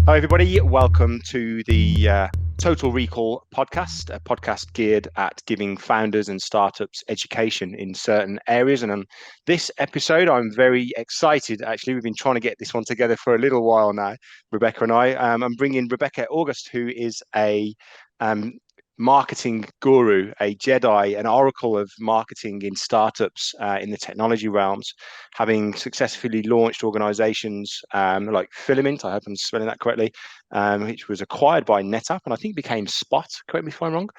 Hi, everybody. Welcome to the Total Recall podcast, a podcast geared at giving founders and startups education in certain areas. And on this episode, I'm very excited. Actually, we've been trying to get this one together for a little while now, Rebecca and I. I'm bringing Rebecca Auguste, who is a um, marketing guru, a Jedi, an oracle of marketing in startups in the technology realms, having successfully launched organizations like Filament, I hope I'm spelling that correctly, which was acquired by NetApp and I think became Spot, correct me if I'm wrong.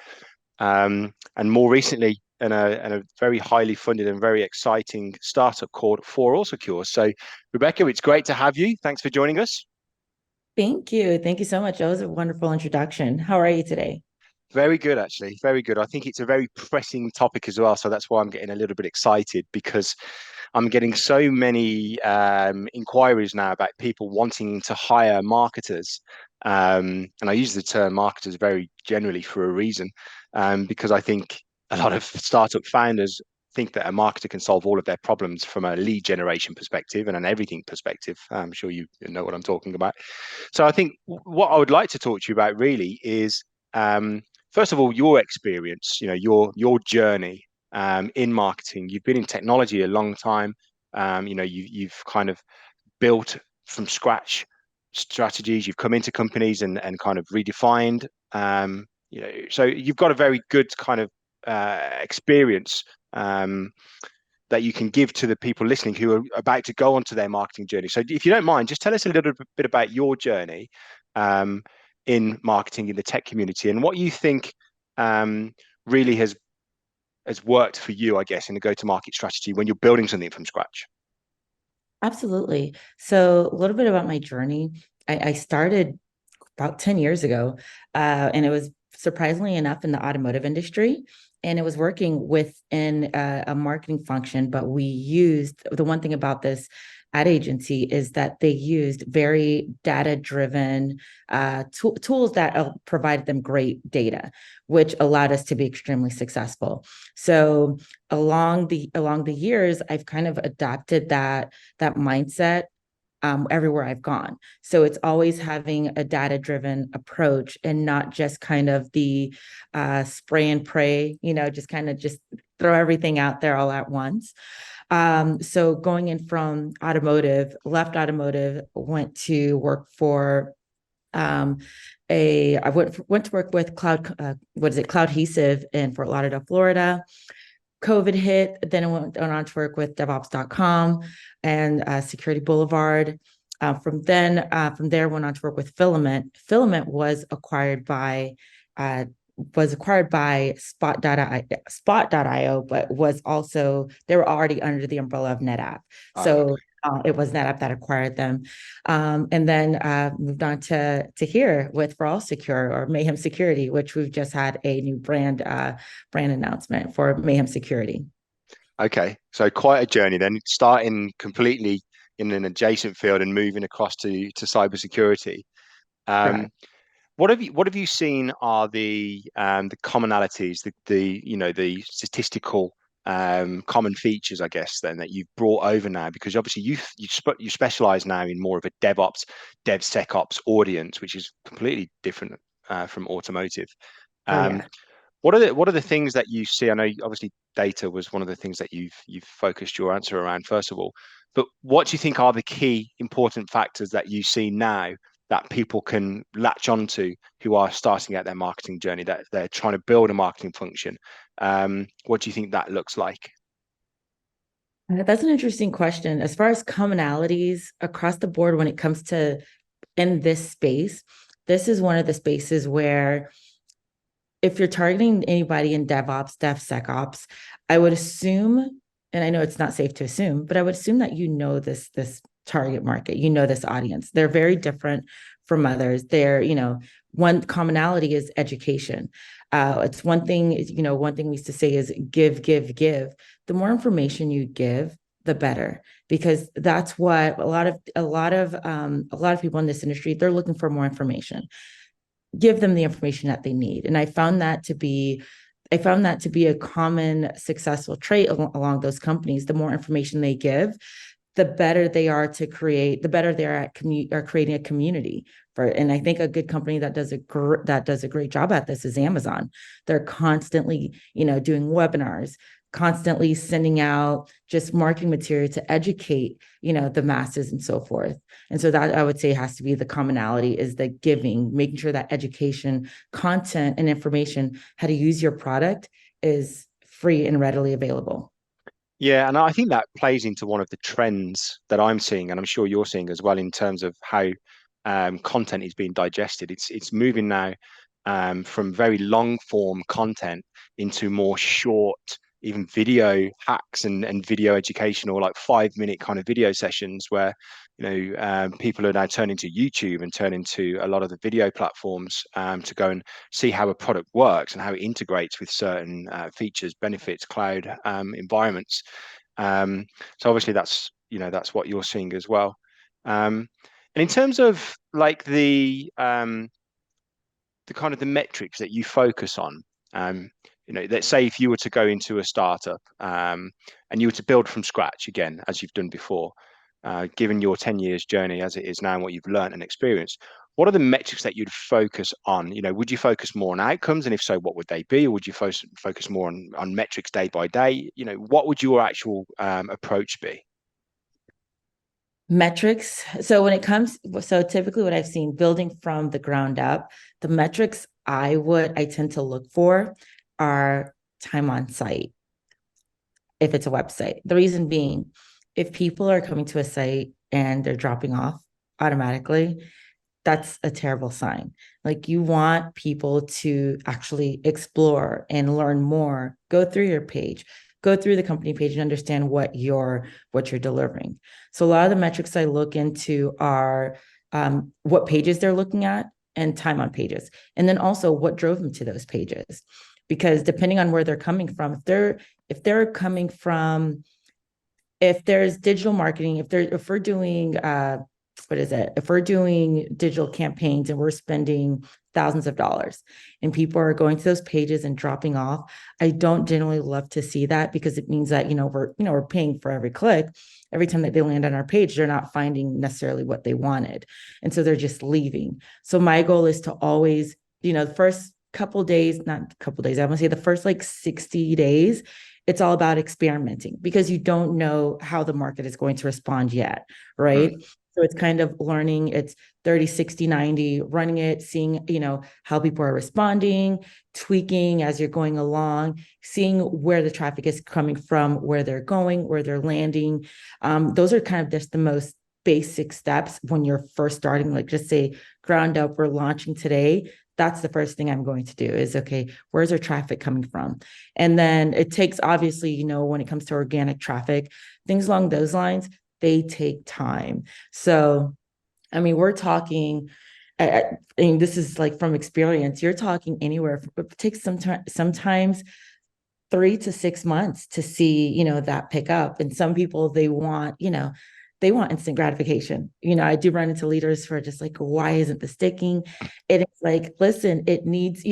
And more recently, in a very highly funded and very exciting startup called For All Secure. So, Rebecca, it's great to have you. Thanks for joining us. Thank you. Thank you so much. That was a wonderful introduction. How are you today? Very good, actually. Very good. I think it's a very pressing topic as well. So that's why I'm getting a little bit excited because I'm getting so many inquiries now about people wanting to hire marketers. And I use the term marketers very generally for a reason, because I think a lot of startup founders think that a marketer can solve all of their problems from a lead generation perspective and an everything perspective. I'm sure you know what I'm talking about. So I think what I would like to talk to you about really is, um, first of all, your experience, your journey in marketing. You've been in technology a long time. You've kind of built from scratch strategies. You've come into companies and kind of redefined. So you've got a very good kind of experience that you can give to the people listening who are about to go onto their marketing journey. So if you don't mind, just tell us a little bit about your journey um, in marketing in the tech community and what you think um, really has worked for you, I guess, in the go-to-market strategy when you're building something from scratch. Absolutely. So, a little bit about my journey. I started about 10 years ago, and it was surprisingly enough in the automotive industry. And it was working within a marketing function, but we used the one thing about this ad agency is that they used very data driven tools that provided them great data, which allowed us to be extremely successful. So along the years, I've kind of adopted that mindset everywhere I've gone. So it's always having a data driven approach and not just kind of the spray and pray, just kind of just throw everything out there all at once. So going in from automotive, left automotive, went to work for um, I went to work with Cloud Adhesive in Fort Lauderdale, Florida. COVID hit, then I went on to work with DevOps.com and Security Boulevard. From there, went on to work with Filament. Filament was acquired by Spot.io, but was also they were already under the umbrella of NetApp. Oh, So okay. it was NetApp that acquired them, and then moved on to here with For All Secure or Mayhem Security, which we've just had a new brand announcement for Mayhem Security. Okay. So quite a journey then, starting completely in an adjacent field and moving across to cybersecurity. Um, Correct. what have you seen are the commonalities, the statistical common features, I guess, then that you've brought over now? Because obviously you specialize now in more of a DevOps, DevSecOps audience, which is completely different from automotive. Oh Um, yeah. what are the things that you see? I know obviously data was one of the things that you've focused your answer around, first of all. But what do you think are the key important factors that you see now that people can latch onto who are starting out their marketing journey, that they're trying to build a marketing function? What do you think that looks like? That's an interesting question. As far as commonalities across the board when it comes to in this space, this is one of the spaces where if you're targeting anybody in DevOps, DevSecOps, I would assume, and I know it's not safe to assume, but I would assume that this target market, this audience. They're very different from others. One commonality is education. It's one thing we used to say is give, give, give. The more information you give, the better, because that's what a lot of people in this industry, they're looking for more information. Give them the information that they need. And I found that to be a common successful trait along those companies. The more information they give, the better they are to create, the better they are at creating a community for. And I think a good company that does a great job at this is Amazon. They're constantly, doing webinars, constantly sending out just marketing material to educate, the masses and so forth. And so that I would say has to be the commonality, is the giving, making sure that education, content, and information how to use your product is free and readily available. Yeah, and I think that plays into one of the trends that I'm seeing, and I'm sure you're seeing as well, in terms of how content is being digested. It's moving now from very long form content into more short, even video hacks and video education, or like 5 minute kind of video sessions where people are now turning to YouTube and turning to a lot of the video platforms to go and see how a product works and how it integrates with certain features, benefits, cloud environments. So obviously that's what you're seeing as well. And in terms of like the kind of the metrics that you focus on, um, let's say if you were to go into a startup and you were to build from scratch again, as you've done before, given your 10 years journey as it is now and what you've learned and experienced, what are the metrics that you'd focus on? Would you focus more on outcomes? And if so, what would they be? Or would you focus more on metrics day by day? What would your actual approach be? Metrics. So when it comes, so typically what I've seen building from the ground up, the metrics I tend to look for are time on site if it's a website. The reason being, if people are coming to a site and they're dropping off automatically, that's a terrible sign. Like, you want people to actually explore and learn more, go through your page, go through the company page and understand what you're delivering. So a lot of the metrics I look into are what pages they're looking at and time on pages. And then also what drove them to those pages. Because depending on where they're coming from, if they're coming from, if there's digital marketing, if we're doing what is it? If we're doing digital campaigns and we're spending thousands of dollars and people are going to those pages and dropping off, I don't generally love to see that, because it means that, we're paying for every click. Every time that they land on our page, they're not finding necessarily what they wanted. And so they're just leaving. So my goal is to always, the first couple days, not couple days, I want to say the first like 60 days, it's all about experimenting, because you don't know how the market is going to respond yet, right? Mm. So it's kind of learning. It's 30, 60, 90, running it, seeing, how people are responding, tweaking as you're going along, seeing where the traffic is coming from, where they're going, where they're landing. Those are kind of just the most basic steps when you're first starting, like just say ground up, we're launching today. That's the first thing I'm going to do is, okay, where's our traffic coming from? And then it takes, obviously, when it comes to organic traffic, things along those lines, they take time. So, I mean, we're talking, I mean, this is like from experience, you're talking anywhere, it takes sometimes 3 to 6 months to see, that pick up. And some people, they want instant gratification. I do run into leaders who are just like, why isn't this sticking? And it's like, listen, it needs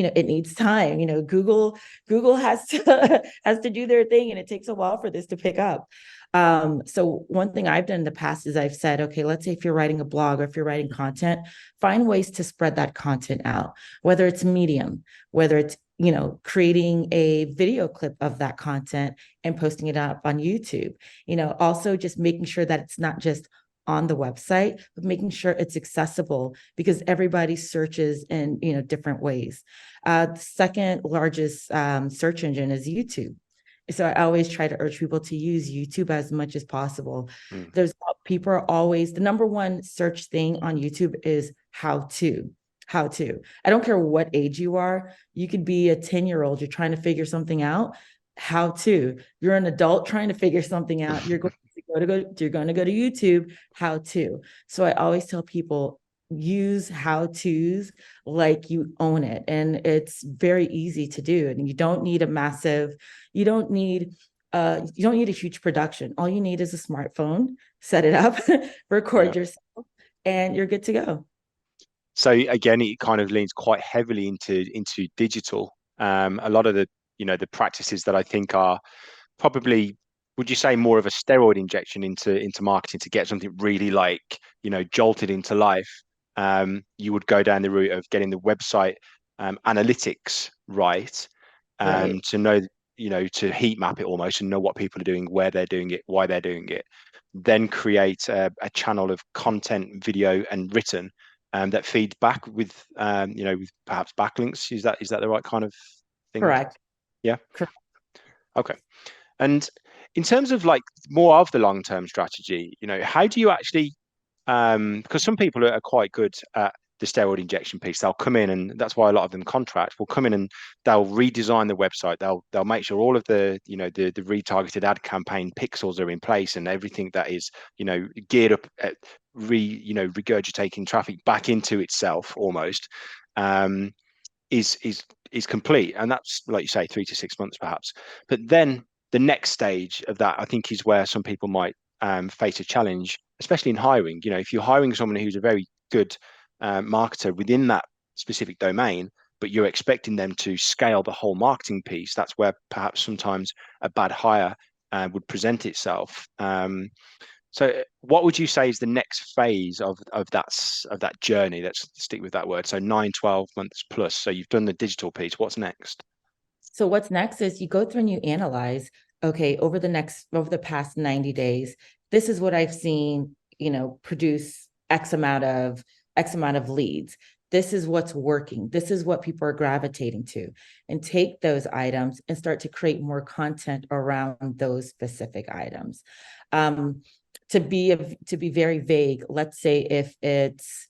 time. Google has to has to do their thing, and it takes a while for this to pick up. So one thing I've done in the past is I've said, okay, let's say if you're writing a blog or if you're writing content, find ways to spread that content out, whether it's Medium, whether it's creating a video clip of that content and posting it up on YouTube. Also just making sure that it's not just on the website, but making sure it's accessible, because everybody searches in different ways. The second largest search engine is YouTube. So I always try to urge people to use YouTube as much as possible. Mm. There's People are always, the number one search thing on YouTube is how to. How to. I don't care what age you are. You could be a 10-year-old, you're trying to figure something out. How to. You're an adult trying to figure something out. You're going to go to YouTube. How to. So I always tell people, use how to's like you own it, and it's very easy to do. And you don't need a huge production. All you need is a smartphone, set it up, Yeah. record yourself, and you're good to go. So again, it kind of leans quite heavily into digital. A lot of the practices that I think are probably would you say more of a steroid injection into marketing to get something really like, jolted into life? You would go down the route of getting the website analytics right, Right. to know, to heat map it almost and know what people are doing, where they're doing it, why they're doing it. Then create a channel of content, video, and written, that feeds back with perhaps backlinks. Is that the right kind of thing? Correct. Yeah. Correct. Okay. And in terms of like more of the long-term strategy, how do you actually, because some people are quite good at the steroid injection piece. They'll come in, and that's why a lot of them contract will come in and they'll redesign the website. They'll make sure all of the retargeted ad campaign pixels are in place and everything that is, geared up at regurgitating traffic back into itself almost. Um, is complete, and that's, like you say, 3 to 6 months perhaps. But then the next stage of that, I think, is where some people might face a challenge, especially in hiring. If you're hiring someone who's a very good marketer within that specific domain, but you're expecting them to scale the whole marketing piece, that's where perhaps sometimes a bad hire would present itself. So, what would you say is the next phase of that journey? Let's stick with that word. So 9, 12 months plus. So you've done the digital piece. What's next? So what's next is you go through and you analyze, okay, over the past 90 days, this is what I've seen, produce X amount of leads. This is what's working. This is what people are gravitating to. And take those items and start to create more content around those specific items. Um, to be very vague, let's say if it's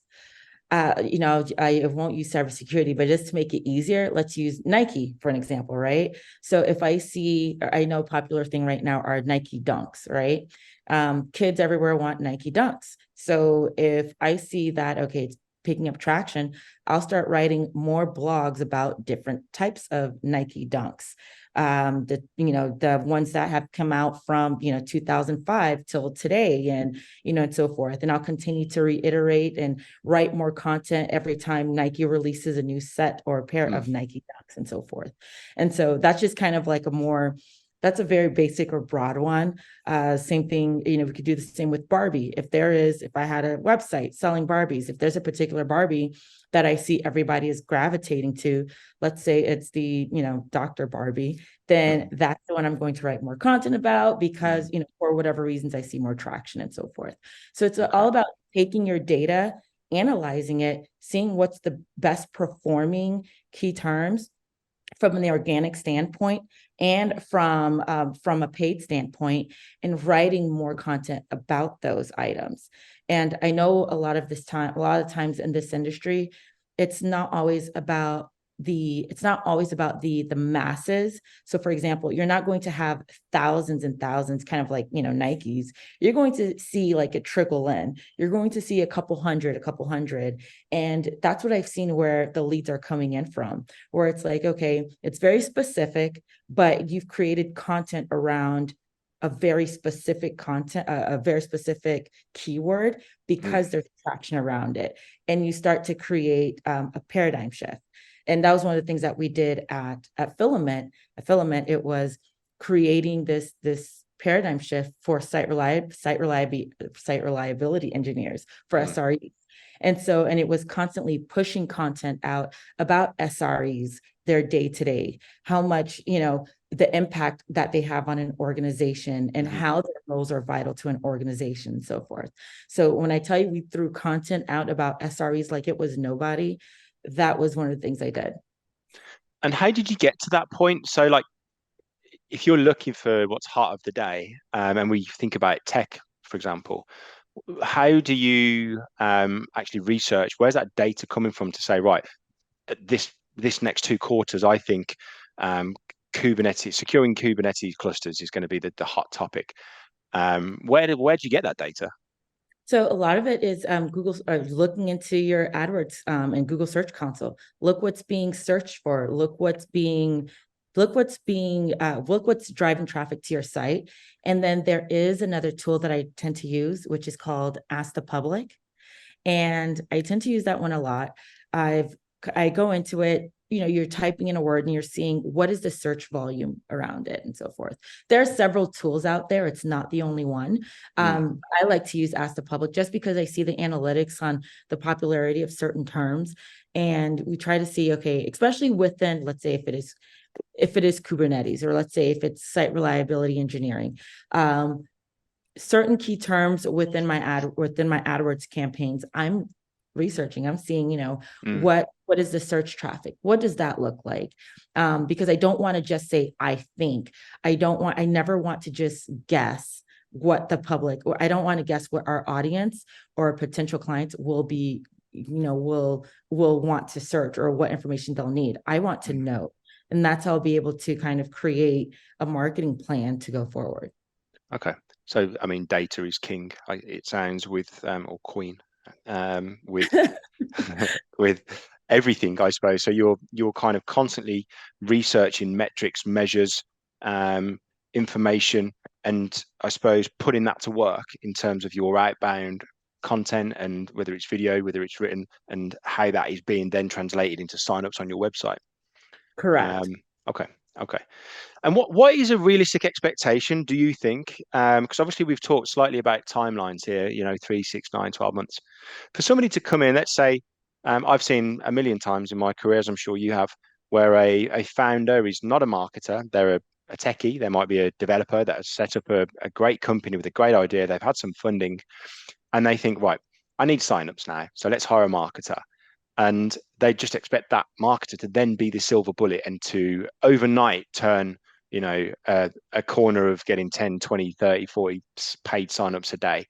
I won't use cybersecurity, but just to make it easier, let's use Nike for an example, right? So if I know a popular thing right now are Nike Dunks, right? Kids everywhere want Nike Dunks. So if I see that, okay, it's picking up traction, I'll start writing more blogs about different types of Nike Dunks. The ones that have come out from 2005 till today, and so forth. And I'll continue to reiterate and write more content every time Nike releases a new set or a pair Mm. of Nike Dunks and so forth. And so that's just kind of like that's a very basic or broad one. Same thing, we could do the same with Barbie. If I had a website selling Barbies, if there's a particular Barbie that I see everybody is gravitating to, let's say it's the, Dr. Barbie, then Mm. that's the one I'm going to write more content about because, Mm. for whatever reasons, I see more traction and so forth. So it's Okay. all about taking your data, analyzing it, seeing what's the best performing key terms from an organic standpoint and from a paid standpoint, and writing more content about those items. And I know a lot of times in this industry, it's not always about the masses. So for example, you're not going to have thousands and thousands, kind of like Nikes. You're going to see like a trickle in. You're going to see a couple hundred. And that's what I've seen where the leads are coming in from, where it's like, okay, it's very specific, but you've created content around a very specific keyword, because Mm. there's traction around it. And you start to create a paradigm shift. And that was one of the things that we did at Filament. At Filament, it was creating this paradigm shift for site reliability engineers, for Mm. SREs. And it was constantly pushing content out about SREs, their day to day, how much, the impact that they have on an organization and Mhm. how their roles are vital to an organization and so forth. So when I tell you we threw content out about SREs like it was nobody, that was one of the things I did. And how did you get to that point? So, like, if you're looking for what's hot of the day, and we think about tech, for example, how do you actually research? Where's that data coming from to say, right, this next 2 quarters, I think securing Kubernetes clusters is going to be the hot topic. Where do you get that data? So a lot of it is Google looking into your AdWords and Google Search Console. Look what's being searched for. Look what's driving traffic to your site. And then there is another tool that I tend to use, which is called Ask the Public. And I tend to use that one a lot. I go into it, you're typing in a word and you're seeing what is the search volume around it and so forth. There are several tools out there. It's not the only one. Mm, I like to use Ask the Public just because I see the analytics on the popularity of certain terms. And we try to see, okay, especially within, let's say if it is Kubernetes, or let's say if it's site reliability engineering, certain key terms within my AdWords campaigns, I'm researching. I'm seeing, mm, what is the search traffic? What does that look like? Because I don't want to just say I think. I never want to just guess what the public, or I don't want to guess what our audience or potential clients will be, will want to search, or what information they'll need. I want to mm. know. And that's how I'll be able to kind of create a marketing plan to go forward. Okay. So, I mean, data is king. It sounds with or queen with with everything, I suppose. So you're kind of constantly researching metrics, measures, um, information, and I suppose putting that to work in terms of your outbound content, and whether it's video, whether it's written, and how that is being then translated into signups on your website. Correct. Um, okay. Okay. And what is a realistic expectation, do you think? Because obviously we've talked slightly about timelines here, 3, 6, 9, 12 months. For somebody to come in, let's say, I've seen a million times in my career, as I'm sure you have, where a founder is not a marketer, they're a techie, they might be a developer that has set up a great company with a great idea, they've had some funding, and they think, right, I need signups now, so let's hire a marketer. And they just expect that marketer to then be the silver bullet and to overnight turn a corner of getting 10, 20, 30, 40 paid signups a day.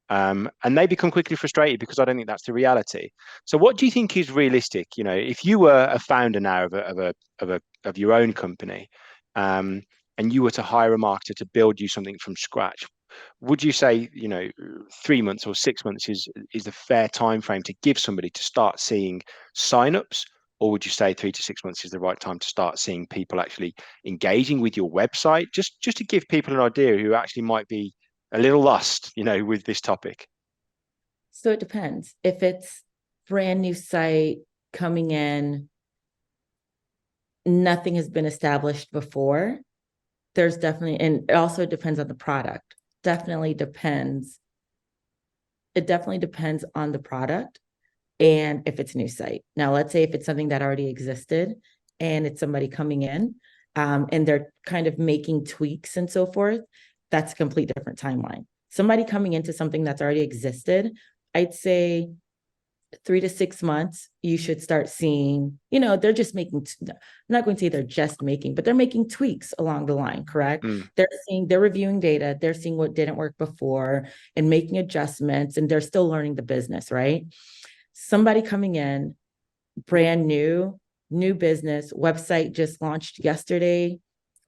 And they become quickly frustrated because I don't think that's the reality. So what do you think is realistic? If you were a founder now of your own company, um, and you were to hire a marketer to build you something from scratch, would you say 3 months or 6 months is the fair time frame to give somebody to start seeing signups? Or would you say 3 to 6 months is the right time to start seeing people actually engaging with your website? Just to give people an idea who actually might be a little lost, with this topic. So it depends. If it's brand new site coming in, nothing has been established before, there's definitely, and it also depends on the product. Definitely depends. It definitely depends on the product and if it's a new site. Now, let's say if it's something that already existed and it's somebody coming in, and they're kind of making tweaks and so forth, that's a complete different timeline. Somebody coming into something that's already existed, I'd say 3 to 6 months, you should start seeing, they're just making, I'm not going to say they're just making, but they're making tweaks along the line, correct? Mm, They're reviewing data, they're seeing what didn't work before and making adjustments, and they're still learning the business, right? Somebody coming in, brand new business, website just launched yesterday,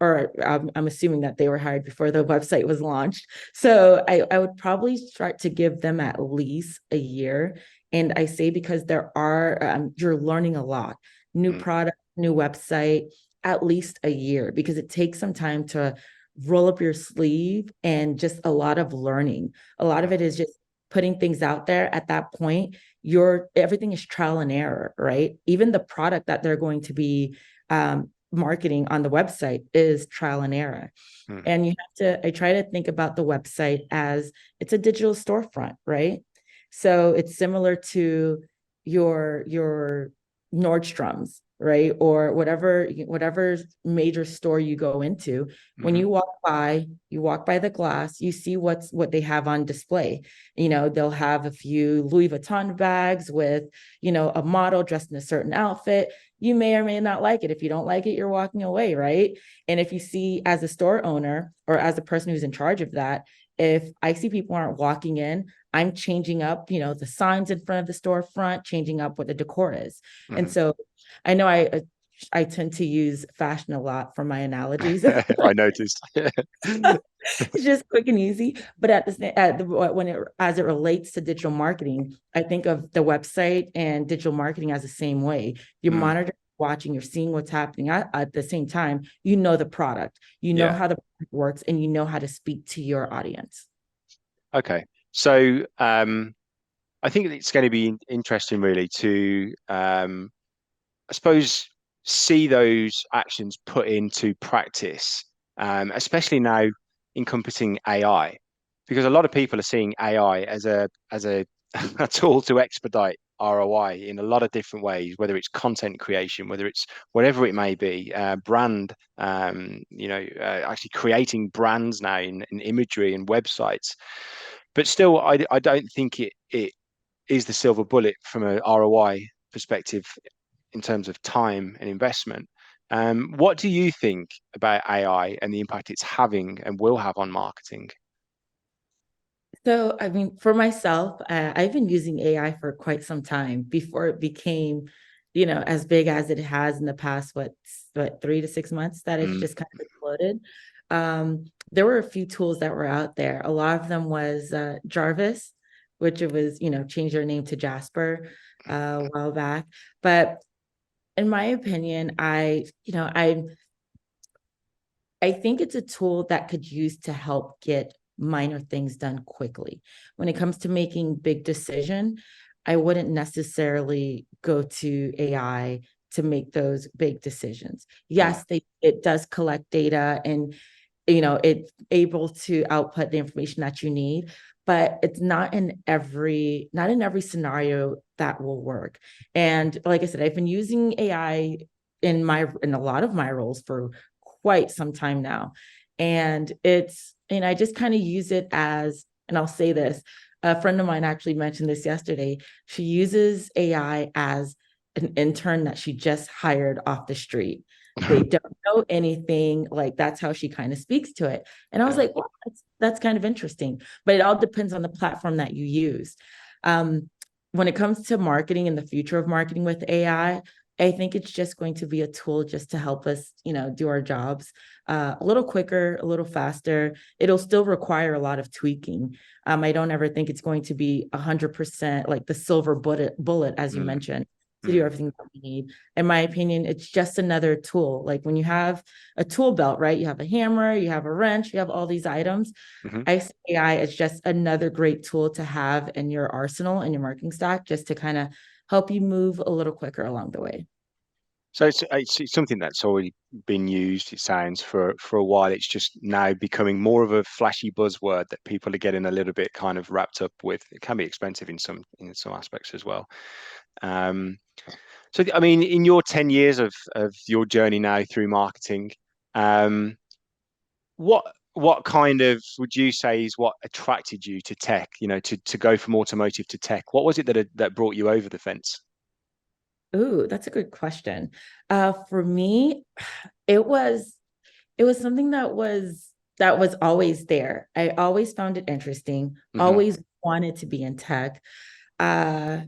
or I'm assuming that they were hired before the website was launched. So I would probably start to give them at least a year. And I say because you're learning a lot, new mm, product, new website, at least a year, because it takes some time to roll up your sleeve and just a lot of learning. A lot of it is just putting things out there. At that point, everything is trial and error, right? Even the product that they're going to be marketing on the website is trial and error. mm, And I try to think about the website as it's a digital storefront, right? So it's similar to your Nordstrom's, right? Or whatever major store you go into. When mhm, you walk by the glass, you see what they have on display. They'll have a few Louis Vuitton bags with, a model dressed in a certain outfit. You may or may not like it. If you don't like it, you're walking away, right? And if you see, as a store owner or as a person who's in charge of that, if I see people aren't walking in, I'm changing up, the signs in front of the storefront, changing up what the decor is. And mhm. so I know I tend to use fashion a lot for my analogies. I noticed. It's just quick and easy. But when it as it relates to digital marketing, I think of the website and digital marketing as the same way. You're Mm, monitoring, watching, you're seeing what's happening. At the same time, you know the product, you know yeah. how the product works, and you know how to speak to your audience. Okay. So I think it's going to be interesting, really, to I suppose see those actions put into practice, especially now encompassing AI, because a lot of people are seeing AI as a a tool to expedite ROI in a lot of different ways, whether it's content creation, whether it's whatever it may be, brand, actually creating brands now in imagery and websites. But still, I don't think it is the silver bullet from a ROI perspective in terms of time and investment. What do you think about AI and the impact it's having and will have on marketing? So, I mean, for myself, I've been using AI for quite some time before it became, as big as it has in the past, what, 3 to 6 months that it's Mm, just kind of exploded. There were a few tools that were out there. A lot of them was Jarvis, which it was, changed their name to Jasper a while back. But in my opinion, I think it's a tool that could use to help get minor things done quickly. When it comes to making big decision, I wouldn't necessarily go to AI to make those big decisions. yeah. Yes, it does collect data and it's able to output the information that you need, but it's not in every scenario that will work. And like I said, I've been using AI in a lot of my roles for quite some time now. And I just kind of use it as, and I'll say this, a friend of mine actually mentioned this yesterday. She uses AI as an intern that she just hired off the street. They don't know anything. Like that's how she kind of speaks to it. And I was Yeah. like, well, that's kind of interesting. But it all depends on the platform that you use. Um, when it comes to marketing and the future of marketing with I think it's just going to be a tool just to help us, do our jobs a little quicker, a little faster. It'll still require a lot of tweaking. I don't ever think it's going to be 100% like the silver bullet, as you Mm, mentioned, to do mm, everything that we need. In my opinion, it's just another tool. Like when you have a tool belt, right? You have a hammer, you have a wrench, you have all these items. mhm. I see AI as just another great tool to have in your arsenal and your marketing stack, just to kind of help you move a little quicker along the way. So it's something that's already been used, it sounds, for a while. It's just now becoming more of a flashy buzzword that people are getting a little bit kind of wrapped up with. It can be expensive in some aspects as well. Um, so I mean, in your 10 years of your journey now through marketing, um, what kind of would you say is what attracted you to tech, to go from automotive to tech? What was it that brought you over the fence? Ooh, that's a good question. For me, it was it was something that was always there. I always found it interesting, Hmm. always wanted to be in tech. Uh,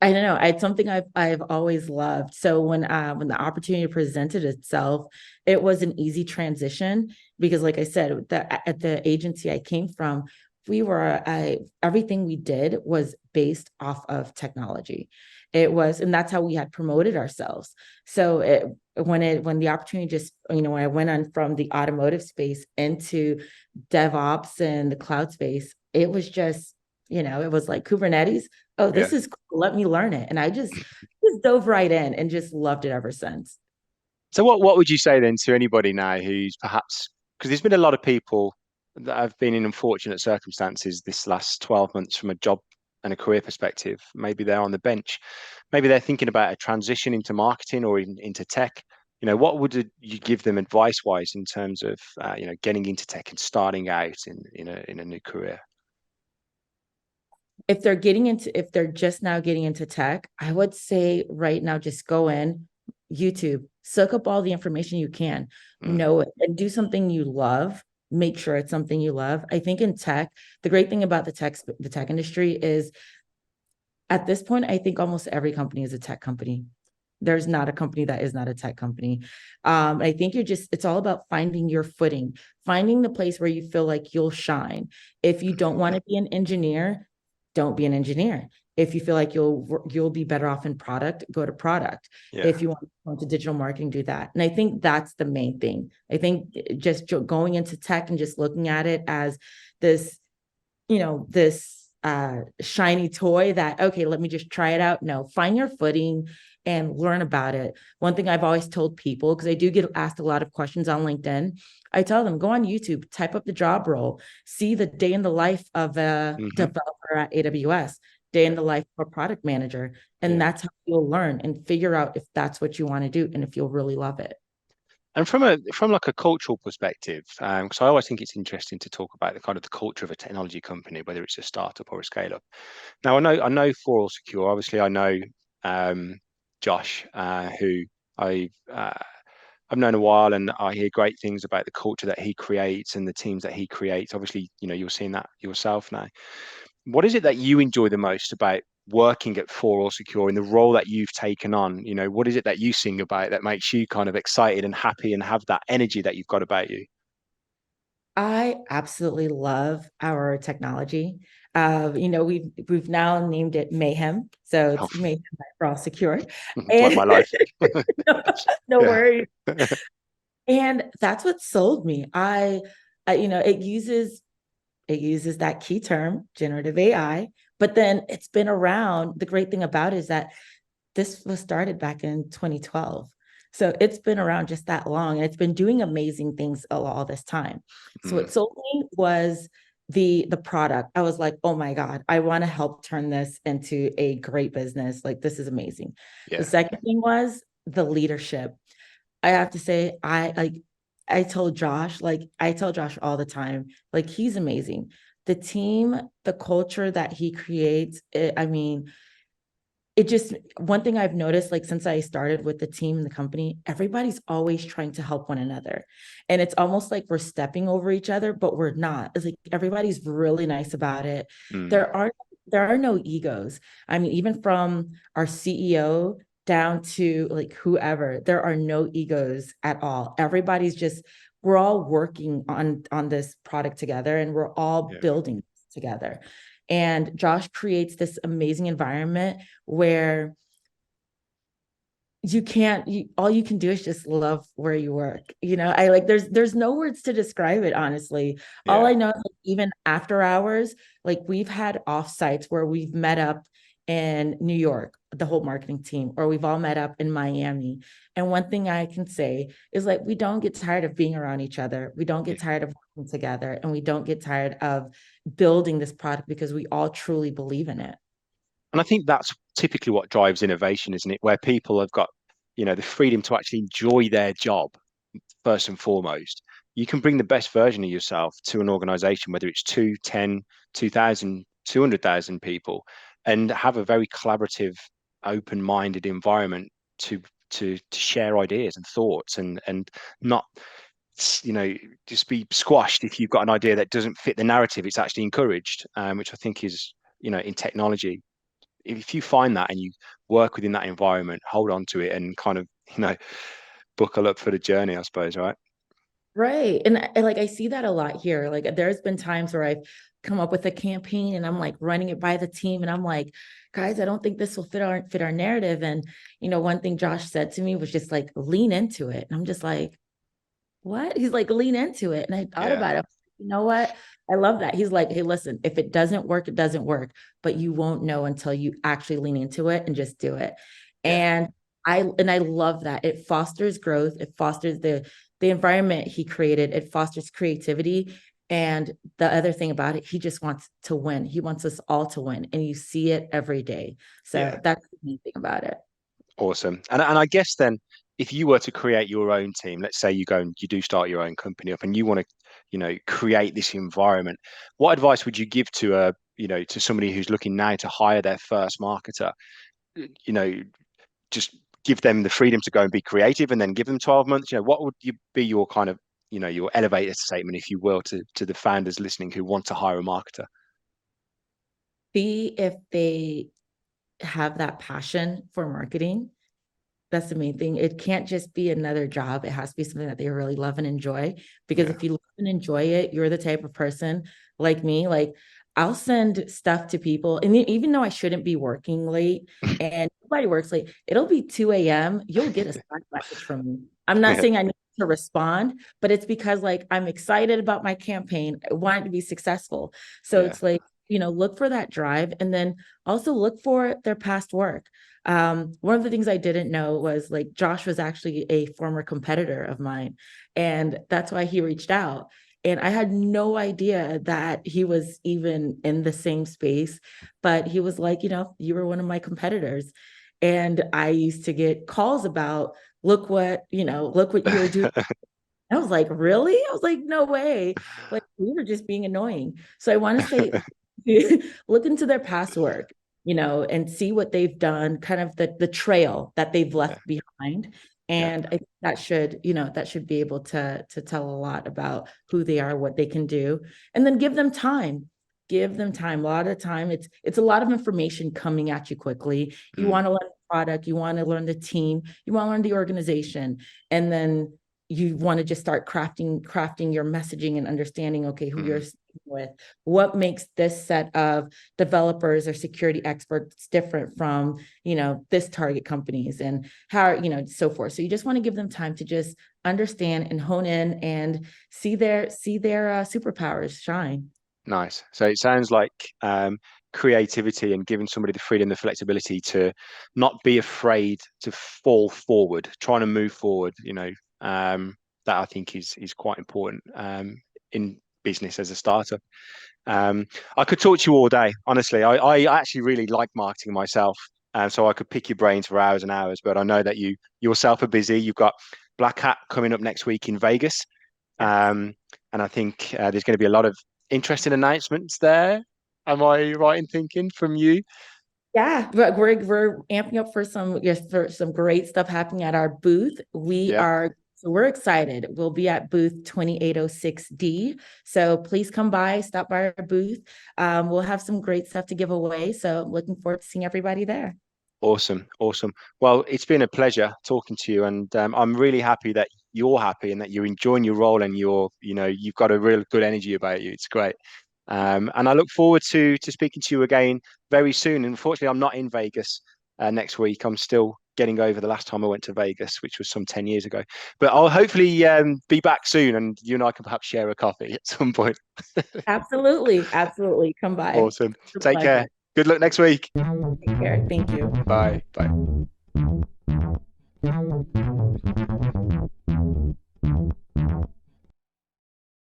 I don't know. It's something I've always loved. So when the opportunity presented itself, it was an easy transition because, like I said, at the agency I came from, everything we did was based off of technology. It was, and that's how we had promoted ourselves. So when the opportunity just, when I went on from the automotive space into DevOps and the cloud space, it was just, it was like Kubernetes. Oh, Yeah. this is cool. Let me learn it. And I just dove right in and just loved it ever since. So what would you say then to anybody now who's perhaps, because there's been a lot of people that have been in unfortunate circumstances this last 12 months from a job and a career perspective. Maybe they're on the bench. Maybe they're thinking about a transition into marketing or into tech. What would you give them advice wise in terms of getting into tech and starting out in a new career? If they're just now getting into tech, I would say right now just go in YouTube, soak up all the information you can, Mm, know it, and do something you love. Make sure it's something you love. I think in tech, the great thing about the tech industry is at this point, I think almost every company is a tech company. There's not a company that is not a tech company. I think it's all about finding your footing, finding the place where you feel like you'll shine. If you don't want to be an engineer, don't be an engineer. If you feel like you'll be better off in product, go to product. yeah. If you want to go into digital marketing, do that. And I think that's the main thing. I think just going into tech and just looking at it as this, this shiny toy that, okay, let me just try it out. No, find your footing and learn about it. One thing I've always told people, because I do get asked a lot of questions on LinkedIn, I tell them, go on YouTube, type up the job role, see the day in the life of a Hmm. developer at AWS, day in Yeah, the life of a product manager. And yeah. that's how you'll learn and figure out if that's what you want to do and if you'll really love it. And from like a cultural perspective, because I always think it's interesting to talk about the kind of the culture of a technology company, whether it's a startup or a scale up. Now, I know For All Secure. Obviously, I know um, Josh, who I I've known a while, and I hear great things about the culture that he creates and the teams that he creates. Obviously, you're seeing that yourself now. What is it that you enjoy the most about working at For All Secure in the role that you've taken on? What is it that you sing about that makes you kind of excited and happy and have that energy that you've got about you? I absolutely love our technology. We've now named it Mayhem, so Oh, it's Mayhem by All Secure, it's like my and life. no Yeah. worries. And that's what sold me. It uses that key term, generative AI, but then it's been around. The great thing about it is that this was started back in 2012. So it's been around just that long and it's been doing amazing things all this time. So Mm, what sold me was the product. I was like, oh my God, I want to help turn this into a great business. Like this is amazing. The yeah. second thing was the leadership. I have to say, I tell Josh all the time, like he's amazing. The team, the culture that he creates, I mean, it just one thing I've noticed, like since I started with the team and the company, everybody's always trying to help one another. And it's almost like we're stepping over each other, but we're not. It's like everybody's really nice about it. Mm, There are no egos. I mean, even from our CEO down to like whoever, there are no egos at all. We're all working on this product together and we're all yeah. building together. And Josh creates this amazing environment where all you can do is just love where you work. I like there's no words to describe it, honestly. All Yeah. I know is like, even after hours, like we've had off sites where we've met up in New York, the whole marketing team, or we've all met up in Miami. And one thing I can say is like we don't get tired of being around each other. We don't get Yeah. tired of working together and we don't get tired of building this product because we all truly believe in it. And I think that's typically what drives innovation, isn't it? Where people have got, the freedom to actually enjoy their job first and foremost. You can bring the best version of yourself to an organization, whether it's 2, 10, 2,000, 200,000 people, and have a very collaborative, open-minded environment to to share ideas and thoughts and not you know just be squashed if you've got an idea that doesn't fit the narrative. It's actually encouraged, which I think is in technology, if you find that and you work within that environment, hold on to it and kind of, buckle up for the journey, I suppose, right? Right. And like I see that a lot here. Like there's been times where I've come up with a campaign and I'm like running it by the team and I'm like, guys, I don't think this will fit our narrative. And one thing Josh said to me was just like lean into it. And I'm just like, what? He's like, lean into it. And I thought Yeah, about it. You know what? I love that. He's like, hey, listen, if it doesn't work, it doesn't work, but you won't know until you actually lean into it and just do it. yeah, And I love that. It fosters growth. It fosters the environment he created. It fosters creativity. And the other thing about it, he just wants to win. He wants us all to win. And you see it every day. yeah. So that's the main thing about it. Awesome. And I guess then, if you were to create your own team, let's say you go and you do start your own company up and you want to, create this environment, what advice would you give to to somebody who's looking now to hire their first marketer? You know, just give them the freedom to go and be creative and then give them 12 months. What would you be your kind of, your elevator statement, if you will, to the founders listening who want to hire a marketer? See if they have that passion for marketing. That's the main thing. It can't just be another job. It has to be something that they really love and enjoy. Because Yeah. if you love and enjoy it, you're the type of person like me. Like I'll send stuff to people, and even though I shouldn't be working late, and nobody works late, it'll be 2 a.m. You'll get a Slack message from me. I'm not Yeah. saying I need to respond, but it's because like I'm excited about my campaign. I want it to be successful. So Yeah. it's like look for that drive, and then also look for their past work. One of the things I didn't know was like Josh was actually a former competitor of mine, and that's why he reached out. And I had no idea that he was even in the same space, but he was like, you were one of my competitors. And I used to get calls about, look what you're doing. I was like, really? I was like, no way. Like, we were just being annoying. So I want to say, look into their past work, and see what they've done, kind of the trail that they've Yeah, left behind. yeah. And I think that should be able to tell a lot about who they are, what they can do, and then give them time. Give them time. A lot of time, it's a lot of information coming at you quickly. You Mm, want to learn the product, you want to learn the team, you want to learn the organization, and then you want to just start crafting your messaging and understanding, okay, who you're mm, with, what makes this set of developers or security experts different from this target companies, and how, so forth. So you just want to give them time to just understand and hone in and see their superpowers shine. nice. So it sounds like creativity and giving somebody the freedom, the flexibility to not be afraid to fall forward, trying to move forward. That I think is quite important in business as a startup. Um, I could talk to you all day, honestly. I actually really like marketing myself, so I could pick your brains for hours and hours. But I know that you yourself are busy. You've got Black Hat coming up next week in Vegas, Yes. um, and I think there's going to be a lot of interesting announcements there. Am I right in thinking from you? Yeah, but we're amping up for some, yes, for some great stuff happening at our booth. Yeah, So we're excited. We'll be at booth 2806D. So please come by, stop by our booth. We'll have some great stuff to give away. So looking forward to seeing everybody there. awesome, awesome. Well, it's been a pleasure talking to you, and I'm really happy that you're happy and that you're enjoying your role and you've got a real good energy about you. It's great. And I look forward to speaking to you again very soon. Unfortunately, I'm not in Vegas next week. I'm still getting over the last time I went to Vegas, which was some 10 years ago. But I'll hopefully be back soon and you and I can perhaps share a coffee at some point. Absolutely. Absolutely. Come by. Awesome. It's a Take care. pleasure. Good luck next week. Take care. Thank you. Bye. Bye.